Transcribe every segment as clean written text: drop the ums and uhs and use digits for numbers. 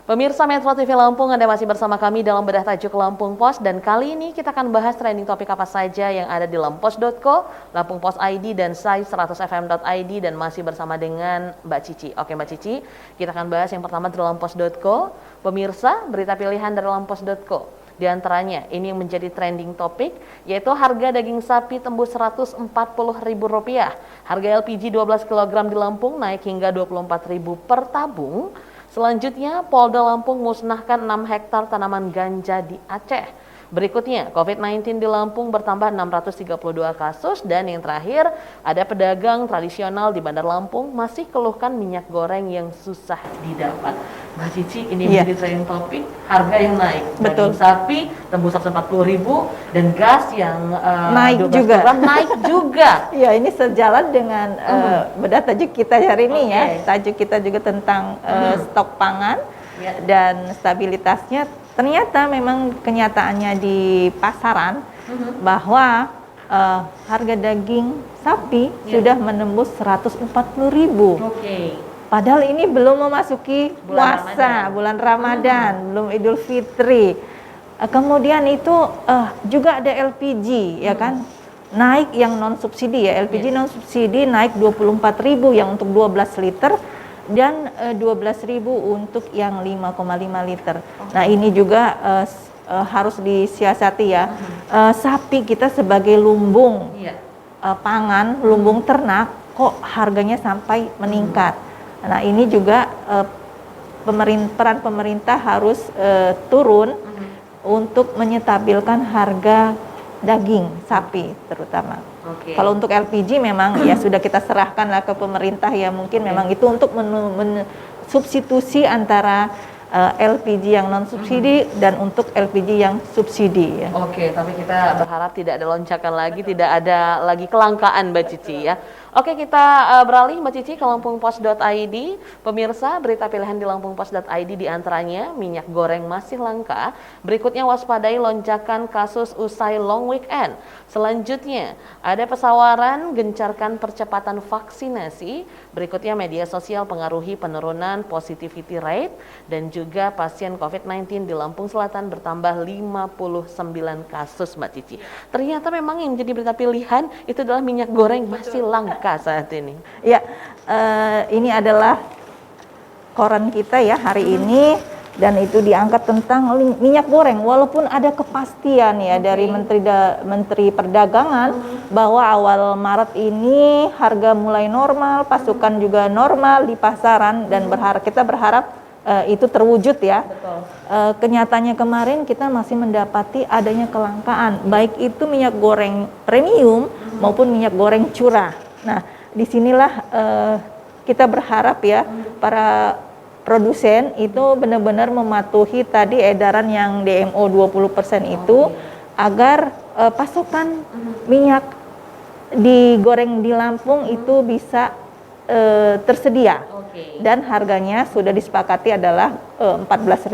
Pemirsa Metro TV Lampung, Anda masih bersama kami dalam bedah tajuk Lampung Post, dan kali ini kita akan bahas trending topik apa saja yang ada di lamppost.co, Lampung Post ID, dan sai100fm.id, dan masih bersama dengan Mbak Cici. Oke Mbak Cici, kita akan bahas yang pertama di lamppost.co. Pemirsa, berita pilihan dari lamppost.co. Di antaranya, ini yang menjadi trending topik, yaitu harga daging sapi tembus Rp140.000. Harga LPG 12 kg di Lampung naik hingga Rp24.000 per tabung. Selanjutnya, Polda Lampung musnahkan 6 hektar tanaman ganja di Aceh. Berikutnya, COVID-19 di Lampung bertambah 632 kasus. Dan yang terakhir, ada pedagang tradisional di Bandar Lampung masih keluhkan minyak goreng yang susah didapat. Mbak Cici, ini menjadi trending topik, harga yang naik. Betul. Daging sapi tembus 140.000 dan gas yang naik juga. Naik juga. Ya, ini sejalan dengan bedah tajuk kita hari ini ya. Tajuk kita juga tentang stok pangan dan stabilitasnya. Ternyata memang kenyataannya di pasaran bahwa harga daging sapi sudah menembus 140.000. Padahal ini belum memasuki bulan Ramadan, belum Idul Fitri. Kemudian itu juga ada LPG, ya kan? Naik yang non subsidi ya, LPG non subsidi naik 24.000 yang untuk 12 liter dan 12.000 untuk yang 5,5 liter. Nah, ini juga harus disiasati ya. Sapi kita sebagai lumbung pangan, lumbung ternak, kok harganya sampai meningkat. Nah, ini juga peran pemerintah harus turun untuk menyetabilkan harga daging sapi terutama. Kalau untuk LPG memang ya sudah kita serahkan lah ke pemerintah ya, mungkin memang itu untuk substitusi antara LPG yang non subsidi dan untuk LPG yang subsidi ya. Tapi kita berharap tidak ada lonjakan lagi, tidak ada lagi kelangkaan Mbak Cici ya. Kita beralih Mbak Cici ke lampungpost.id. Pemirsa, berita pilihan di lampungpost.id diantaranya minyak goreng masih langka. Berikutnya, waspadai lonjakan kasus usai long weekend. Selanjutnya, ada pesawaran gencarkan percepatan vaksinasi. Berikutnya, media sosial pengaruhi penurunan positivity rate. Dan juga pasien COVID-19 di Lampung Selatan bertambah 59 kasus Mbak Cici. Ternyata memang yang menjadi berita pilihan itu adalah minyak goreng masih langka saat ini. Ya, ini adalah koran kita ya hari ini, dan itu diangkat tentang minyak goreng. Walaupun ada kepastian ya dari Menteri Perdagangan bahwa awal Maret ini harga mulai normal, pasokan juga normal di pasaran, dan kita berharap itu terwujud ya. Kenyataannya kemarin kita masih mendapati adanya kelangkaan, baik itu minyak goreng premium maupun minyak goreng curah. Nah, disinilah kita berharap ya para produsen itu benar-benar mematuhi tadi edaran yang DMO 20% itu agar pasokan minyak digoreng di Lampung itu bisa tersedia. Dan harganya sudah disepakati adalah 14.000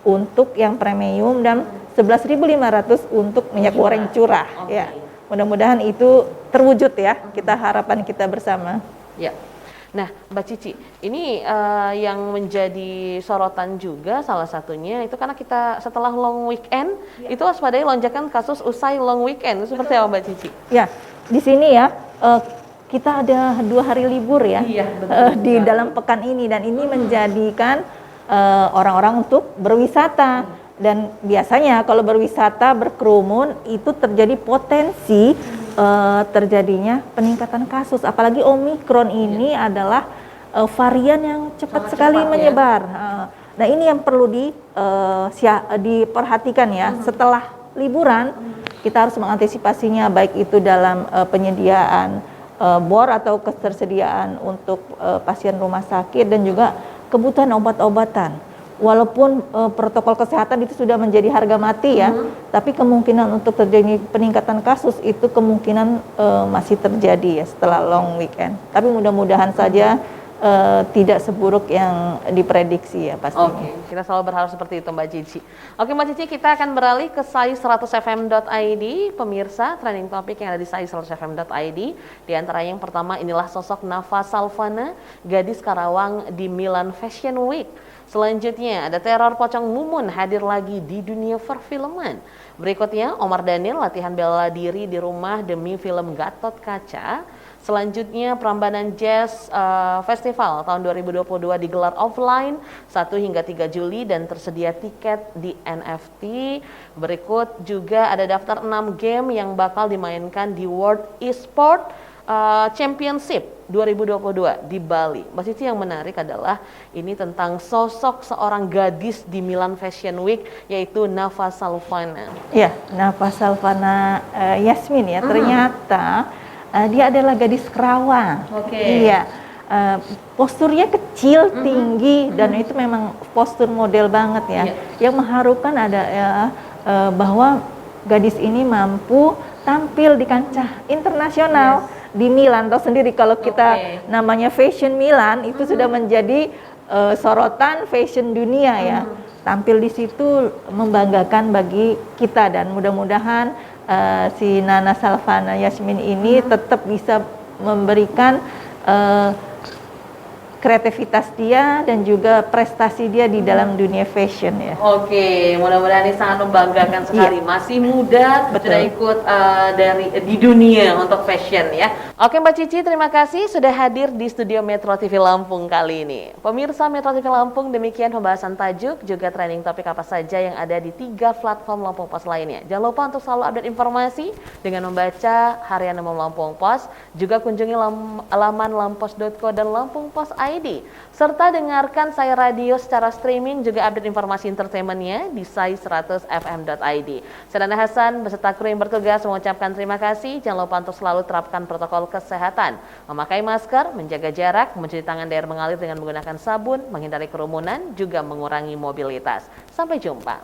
untuk yang premium dan 11.500 untuk minyak goreng curah. Ya, mudah-mudahan itu terwujud ya, kita harapan kita bersama. Ya. Nah, Mbak Cici, ini yang menjadi sorotan juga salah satunya itu karena kita setelah long weekend itu waspadai lonjakan kasus usai long weekend. Itu seperti apa Mbak Cici? Ya, di sini ya kita ada 2 hari libur ya di dalam pekan ini, dan ini menjadikan orang-orang untuk berwisata. Dan biasanya kalau berwisata berkerumun itu terjadi potensi terjadinya peningkatan kasus, apalagi Omikron ini adalah varian yang cepat sekali menyebar. Nah, ini yang perlu diperhatikan ya. Setelah liburan kita harus mengantisipasinya, baik itu dalam penyediaan bor atau ketersediaan untuk pasien rumah sakit dan juga kebutuhan obat-obatan. Walaupun protokol kesehatan itu sudah menjadi harga mati ya, tapi kemungkinan untuk terjadi peningkatan kasus itu kemungkinan masih terjadi ya setelah long weekend. Tapi mudah-mudahan saja tidak seburuk yang diprediksi ya pastinya. Kita selalu berharap seperti itu Mbak Cici. Mbak Cici, kita akan beralih ke sai100fm.id. Pemirsa, trending topik yang ada di sai100fm.id. Di antara yang pertama, inilah sosok Nafa Salvana, gadis Karawang di Milan Fashion Week. Selanjutnya ada teror pocong Mumun hadir lagi di dunia perfilman. Berikutnya Omar Daniel latihan bela diri di rumah demi film Gatot Kaca. Selanjutnya Prambanan Jazz Festival tahun 2022 digelar offline 1 hingga 3 Juli dan tersedia tiket di NFT. Berikut juga ada daftar 6 game yang bakal dimainkan di World Esport Championship 2022 di Bali. Mbak Cici, yang menarik adalah ini tentang sosok seorang gadis di Milan Fashion Week, yaitu Nafa Salvana. Ya, Nafa Salvana Yasmin ya, ternyata dia adalah gadis Kerawang. Iya, posturnya kecil, tinggi, dan itu memang postur model banget ya. Yang mengharukan ada bahwa gadis ini mampu tampil di kancah internasional. Di Milan, tahu sendiri kalau kita namanya fashion Milan itu sudah menjadi sorotan fashion dunia ya. Tampil di situ membanggakan bagi kita, dan mudah-mudahan si Nana Salvana Yasmin ini tetap bisa memberikan kreativitas dia dan juga prestasi dia di dalam dunia fashion ya. Oke, mudah-mudahan ini sangat membanggakan sekali. Masih muda, sudah ikut di dunia untuk fashion ya. Oke Mbak Cici, terima kasih sudah hadir di studio Metro TV Lampung kali ini. Pemirsa Metro TV Lampung, demikian pembahasan tajuk juga trending topik apa saja yang ada di 3 platform Lampung Pos lainnya. Jangan lupa untuk selalu update informasi dengan membaca harian Lampung Pos, juga kunjungi laman lampos.co dan Lampung Pos ID, serta dengarkan Sai Radio secara streaming, juga update informasi entertainmentnya di sai100fm.id. Saya Nana Hasan beserta kru yang bertugas mengucapkan terima kasih. Jangan lupa untuk selalu terapkan protokol kesehatan, memakai masker, menjaga jarak, mencuci tangan dari air mengalir dengan menggunakan sabun, menghindari kerumunan, juga mengurangi mobilitas. Sampai jumpa.